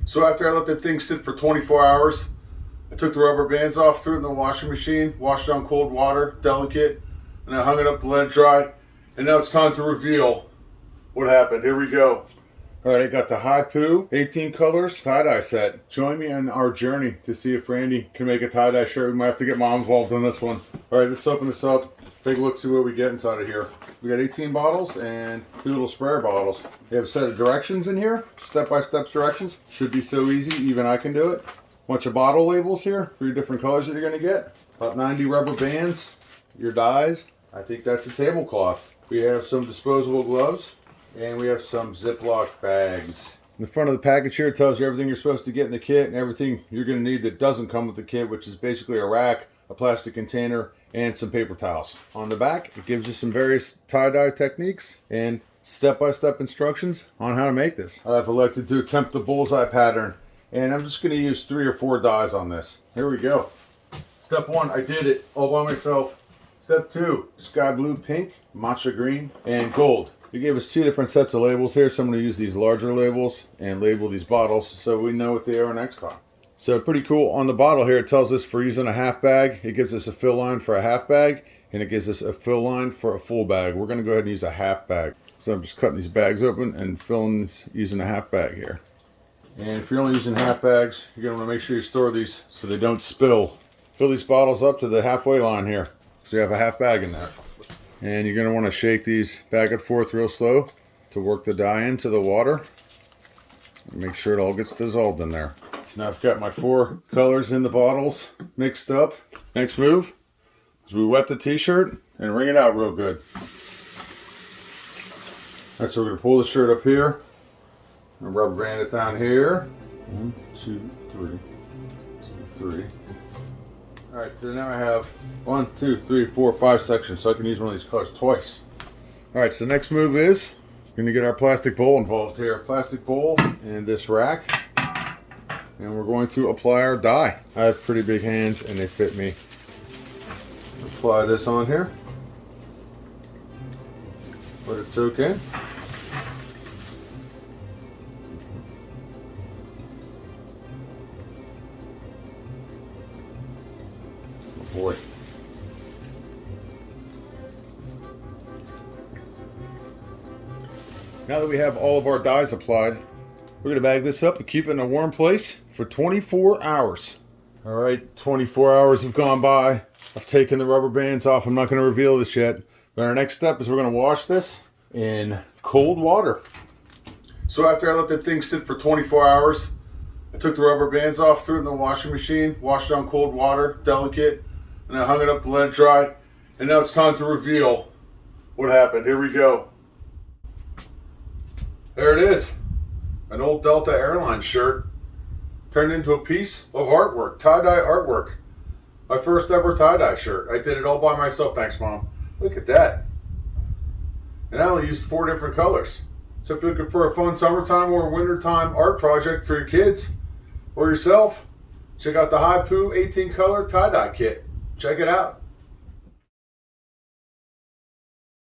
So after I let that thing sit for 24 hours, I took the rubber bands off, threw it in the washing machine, washed it on cold water, delicate, and I hung it up to let it dry. And now it's time to reveal what happened. Here we go. All right, I got the Hiipoo 18 colors tie-dye set. Join me on our journey to see if Randy can make a tie-dye shirt. We might have to get Mom involved on this one. All right, let's open this up. Take a look, see what we get inside of here. We got 18 bottles and 2 little sprayer bottles. We have a set of directions in here, step-by-step directions. Should be so easy, even I can do it. Bunch of bottle labels here for your different colors that you're gonna get. About 90 rubber bands, your dyes. I think that's a tablecloth. We have some disposable gloves. And we have some Ziploc bags. In the front of the package here, it tells you everything you're supposed to get in the kit and everything you're going to need that doesn't come with the kit, which is basically a rack, a plastic container, and some paper towels. On the back, it gives you some various tie-dye techniques and step-by-step instructions on how to make this. I've elected to attempt the bullseye pattern, and I'm just going to use 3 or 4 dyes on this. Here we go. Step 1, I did it all by myself. Step 2, sky blue, pink, matcha green, and gold. They gave us 2 different sets of labels here, so I'm going to use these larger labels and label these bottles so we know what they are next time. So pretty cool. On the bottle here, it tells us for using a half bag. It gives us a fill line for a half bag, and it gives us a fill line for a full bag. We're going to go ahead and use a half bag. So I'm just cutting these bags open and filling this using a half bag here. And if you're only using half bags, you're going to want to make sure you store these so they don't spill. Fill these bottles up to the halfway line here, so you have a half bag in there. And you're going to want to shake these back and forth real slow to work the dye into the water. And make sure it all gets dissolved in there. So now I've got my 4 colors in the bottles mixed up. Next move is we wet the t-shirt and wring it out real good. Alright, so we're going to pull the shirt up here and rubber band it down here. 1, 2, 3. 2, 3. Alright, so now I have 1, 2, 3, 4, 5 sections, so I can use one of these colors twice. Alright, so the next move is we're going to get our plastic bowl involved here. Plastic bowl and this rack. And we're going to apply our dye. I have pretty big hands and they fit me. Apply this on here. But it's okay. Boy. Now that we have all of our dyes applied, we're going to bag this up and keep it in a warm place for 24 hours. All right, 24 hours have gone by. I've taken the rubber bands off. I'm not going to reveal this yet. But our next step is we're going to wash this in cold water. So after I let that thing sit for 24 hours, I took the rubber bands off, threw it in the washing machine, washed it on cold water, delicate, and I hung it up to let it dry. And now it's time to reveal what happened. Here we go. There it is. An old Delta Airlines shirt turned into a piece of artwork, tie-dye artwork. My first ever tie-dye shirt. I did it all by myself. Thanks, Mom. Look at that. And I only used 4 different colors. So if you're looking for a fun summertime or wintertime art project for your kids or yourself, check out the Hiipoo 18 color tie-dye kit. Check it out.